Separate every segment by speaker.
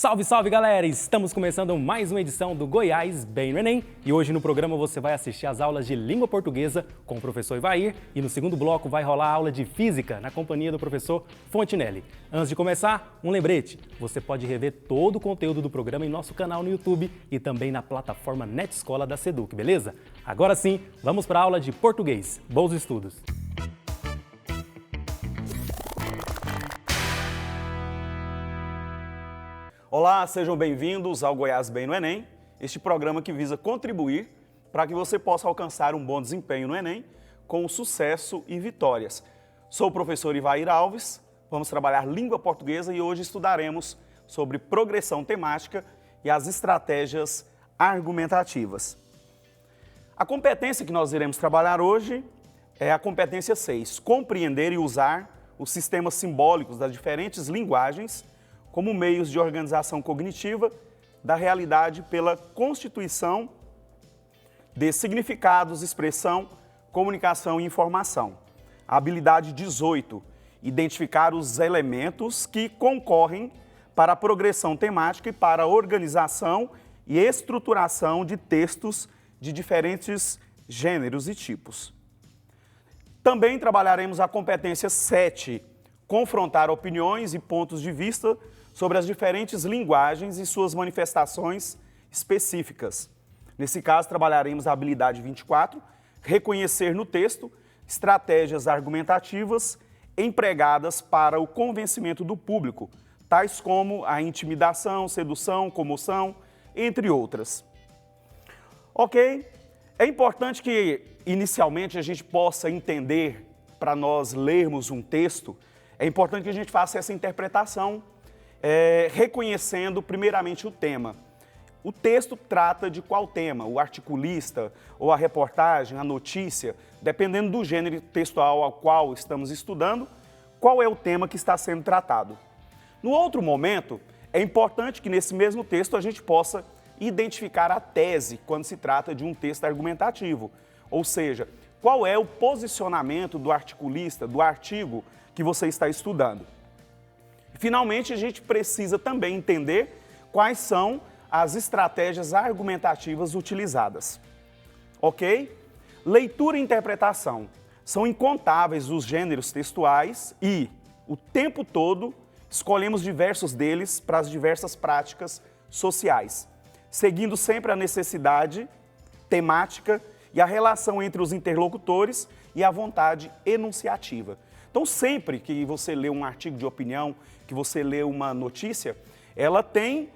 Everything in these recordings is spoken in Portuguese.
Speaker 1: Salve, salve, galera! Estamos começando mais uma edição do Goiás Bem no Enem e hoje no programa você vai assistir às aulas de língua portuguesa com o professor Ivair e no segundo bloco vai rolar a aula de física na companhia do professor Fontinelli. Antes de começar, um lembrete, você pode rever todo o conteúdo do programa em nosso canal no YouTube e também na plataforma NetEscola da Seduc, beleza? Agora sim, vamos para a aula de português. Bons estudos!
Speaker 2: Olá, sejam bem-vindos ao Goiás Bem no Enem, este programa que visa contribuir para que você possa alcançar um bom desempenho no Enem com sucesso e vitórias. Sou o professor Ivair Alves, vamos trabalhar língua portuguesa e hoje estudaremos sobre progressão temática e as estratégias argumentativas. A competência que nós iremos trabalhar hoje é a competência 6, compreender e usar os sistemas simbólicos das diferentes linguagens como meios de organização cognitiva da realidade pela constituição de significados, expressão, comunicação e informação. A habilidade 18, identificar os elementos que concorrem para a progressão temática e para a organização e estruturação de textos de diferentes gêneros e tipos. Também trabalharemos a competência 7, confrontar opiniões e pontos de vista sobre as diferentes linguagens e suas manifestações específicas. Nesse caso, trabalharemos a habilidade 24, reconhecer no texto estratégias argumentativas empregadas para o convencimento do público, tais como a intimidação, sedução, comoção, entre outras. Ok? É importante que, inicialmente, a gente possa entender, para nós lermos um texto, é importante que a gente faça essa interpretação reconhecendo primeiramente o tema. O texto trata de qual tema? O articulista ou a reportagem, a notícia, dependendo do gênero textual ao qual estamos estudando, qual é o tema que está sendo tratado. No outro momento, é importante que nesse mesmo texto a gente possa identificar a tese quando se trata de um texto argumentativo, ou seja, qual é o posicionamento do articulista, do artigo que você está estudando. Finalmente, a gente precisa também entender quais são as estratégias argumentativas utilizadas. Ok? Leitura e interpretação. São incontáveis os gêneros textuais e, o tempo todo, escolhemos diversos deles para as diversas práticas sociais, seguindo sempre a necessidade temática e a relação entre os interlocutores e a vontade enunciativa. Então, sempre que você lê um artigo de opinião, que você lê uma notícia, ela tem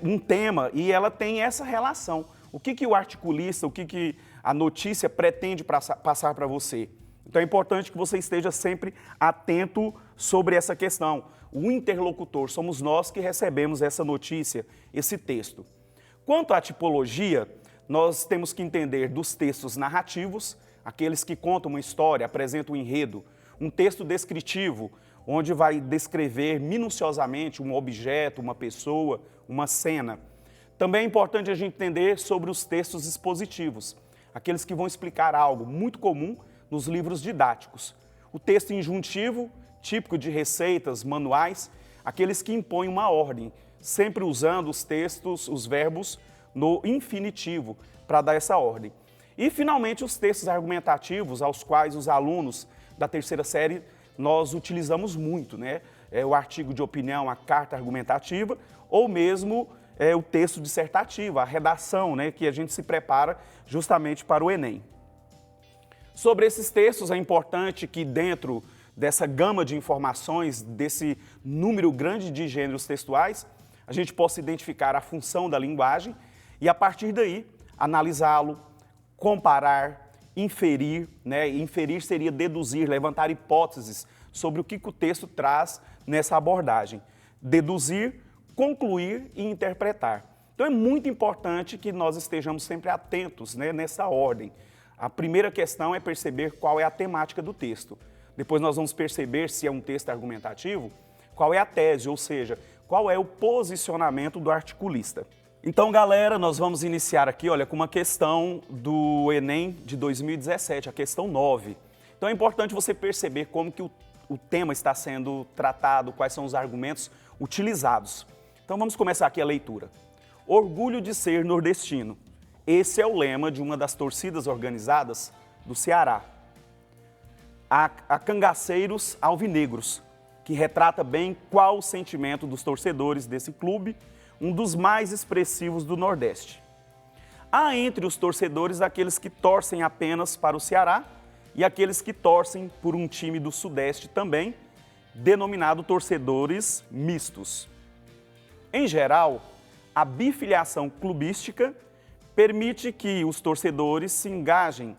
Speaker 2: um tema e ela tem essa relação. O que o articulista, o que a notícia pretende passar para você? Então, é importante que você esteja sempre atento sobre essa questão. O interlocutor, somos nós que recebemos essa notícia, esse texto. Quanto à tipologia, nós temos que entender dos textos narrativos, aqueles que contam uma história, apresentam um enredo, um texto descritivo, onde vai descrever minuciosamente um objeto, uma pessoa, uma cena. Também é importante a gente entender sobre os textos expositivos, aqueles que vão explicar algo muito comum nos livros didáticos. O texto injuntivo, típico de receitas, manuais, aqueles que impõem uma ordem, sempre usando os textos, os verbos no infinitivo para dar essa ordem. E, finalmente, os textos argumentativos, aos quais os alunos da terceira série nós utilizamos muito, né? O artigo de opinião, a carta argumentativa, ou mesmo o texto dissertativo, a redação, né? Que a gente se prepara justamente para o Enem. Sobre esses textos, é importante que dentro dessa gama de informações, desse número grande de gêneros textuais, a gente possa identificar a função da linguagem e, a partir daí, analisá-lo, comparar, inferir, né? Inferir seria deduzir, levantar hipóteses sobre o que o texto traz nessa abordagem. Deduzir, concluir e interpretar. Então é muito importante que nós estejamos sempre atentos, né, nessa ordem. A primeira questão é perceber qual é a temática do texto. Depois nós vamos perceber se é um texto argumentativo, qual é a tese, ou seja, qual é o posicionamento do articulista. Então, galera, nós vamos iniciar aqui, olha, com uma questão do Enem de 2017, a questão 9. Então, é importante você perceber como que o tema está sendo tratado, quais são os argumentos utilizados. Então vamos começar aqui a leitura. Orgulho de ser nordestino. Esse é o lema de uma das torcidas organizadas do Ceará. A Cangaceiros Alvinegros, que retrata bem qual o sentimento dos torcedores desse clube, um dos mais expressivos do Nordeste. Há entre os torcedores aqueles que torcem apenas para o Ceará e aqueles que torcem por um time do Sudeste também, denominado torcedores mistos. Em geral, a bifiliação clubística permite que os torcedores se engajem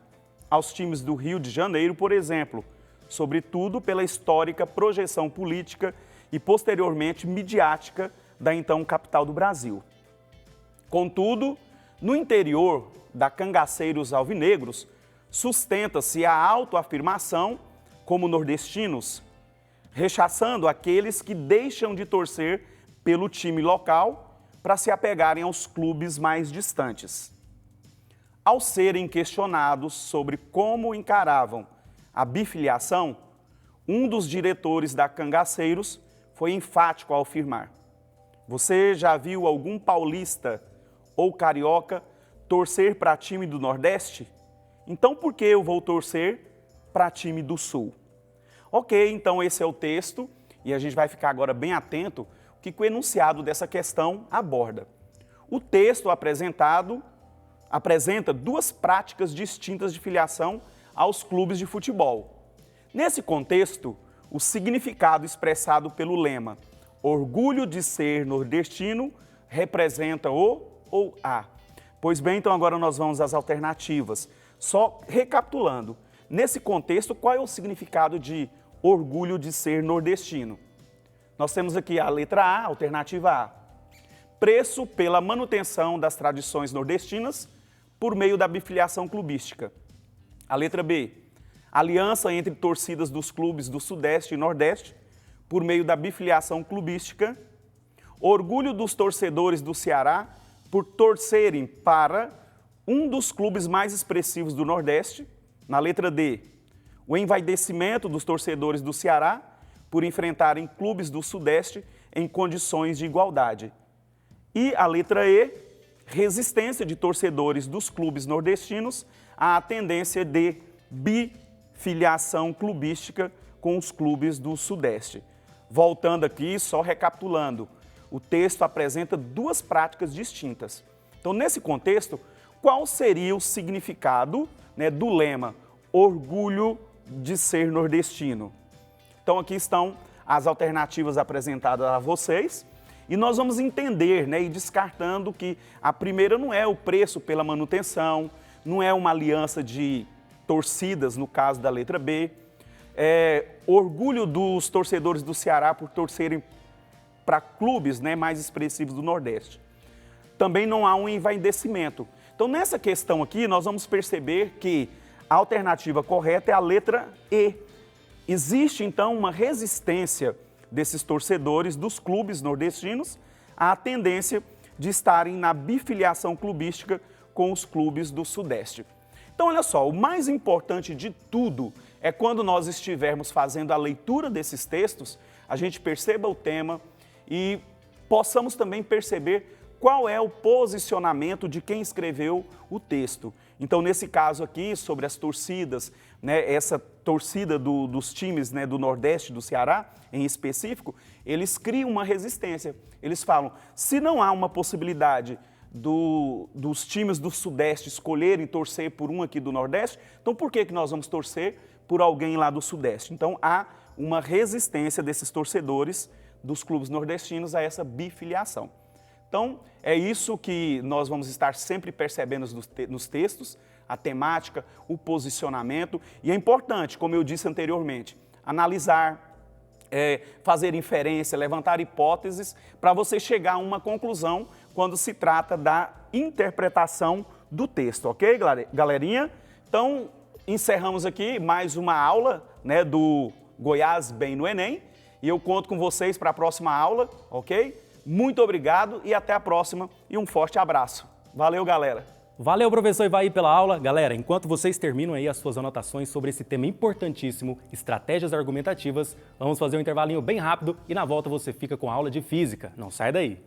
Speaker 2: aos times do Rio de Janeiro, por exemplo, sobretudo pela histórica projeção política e posteriormente midiática da então capital do Brasil. Contudo, no interior da Cangaceiros Alvinegros, sustenta-se a autoafirmação como nordestinos, rechaçando aqueles que deixam de torcer pelo time local para se apegarem aos clubes mais distantes. Ao serem questionados sobre como encaravam a bifiliação, um dos diretores da Cangaceiros foi enfático ao afirmar: "Você já viu algum paulista ou carioca torcer para time do Nordeste? Então por que eu vou torcer para time do Sul?" Ok, então esse é o texto e a gente vai ficar agora bem atento o que o enunciado dessa questão aborda. O texto apresenta duas práticas distintas de filiação aos clubes de futebol. Nesse contexto, o significado expressado pelo lema "orgulho de ser nordestino" representa o ou a. Pois bem, então agora nós vamos às alternativas. Só recapitulando, nesse contexto, qual é o significado de orgulho de ser nordestino? Nós temos aqui a letra A, alternativa A. Preço pela manutenção das tradições nordestinas por meio da bifiliação clubística. A letra B, aliança entre torcidas dos clubes do Sudeste e Nordeste por meio da bifiliação clubística. Orgulho dos torcedores do Ceará por torcerem para um dos clubes mais expressivos do Nordeste. Na letra D, o envaidecimento dos torcedores do Ceará por enfrentarem clubes do Sudeste em condições de igualdade. E a letra E, resistência de torcedores dos clubes nordestinos à tendência de bifiliação clubística com os clubes do Sudeste. Voltando aqui, só recapitulando, o texto apresenta duas práticas distintas. Então, nesse contexto, qual seria o significado, do lema "orgulho de ser nordestino"? Então, aqui estão as alternativas apresentadas a vocês. E nós vamos entender, e descartando que a primeira não é o preço pela manutenção, não é uma aliança de torcidas, no caso da letra B. Orgulho dos torcedores do Ceará por torcerem para clubes mais expressivos do Nordeste. Também não há um envaidecimento. Então, nessa questão aqui, nós vamos perceber que a alternativa correta é a letra E. Existe, então, uma resistência desses torcedores dos clubes nordestinos à tendência de estarem na bifiliação clubística com os clubes do Sudeste. Então, olha só, o mais importante de tudo é quando nós estivermos fazendo a leitura desses textos, a gente perceba o tema e possamos também perceber qual é o posicionamento de quem escreveu o texto. Então, nesse caso aqui, sobre as torcidas, essa torcida dos times do Nordeste, do Ceará, em específico, eles criam uma resistência. Eles falam, se não há uma possibilidade dos times do Sudeste escolherem torcer por um aqui do Nordeste, então por que nós vamos torcer por alguém lá do Sudeste? Então, há uma resistência desses torcedores dos clubes nordestinos a essa bifiliação. Então, é isso que nós vamos estar sempre percebendo nos textos, a temática, o posicionamento. E é importante, como eu disse anteriormente, analisar, fazer inferência, levantar hipóteses para você chegar a uma conclusão quando se trata da interpretação do texto, ok, galerinha? Então, encerramos aqui mais uma aula do Goiás Bem no Enem e eu conto com vocês para a próxima aula, ok? Muito obrigado e até a próxima e um forte abraço. Valeu, galera!
Speaker 1: Valeu, professor Ivair, pela aula. Galera, enquanto vocês terminam aí as suas anotações sobre esse tema importantíssimo, estratégias argumentativas, vamos fazer um intervalinho bem rápido e na volta você fica com a aula de Física. Não sai daí!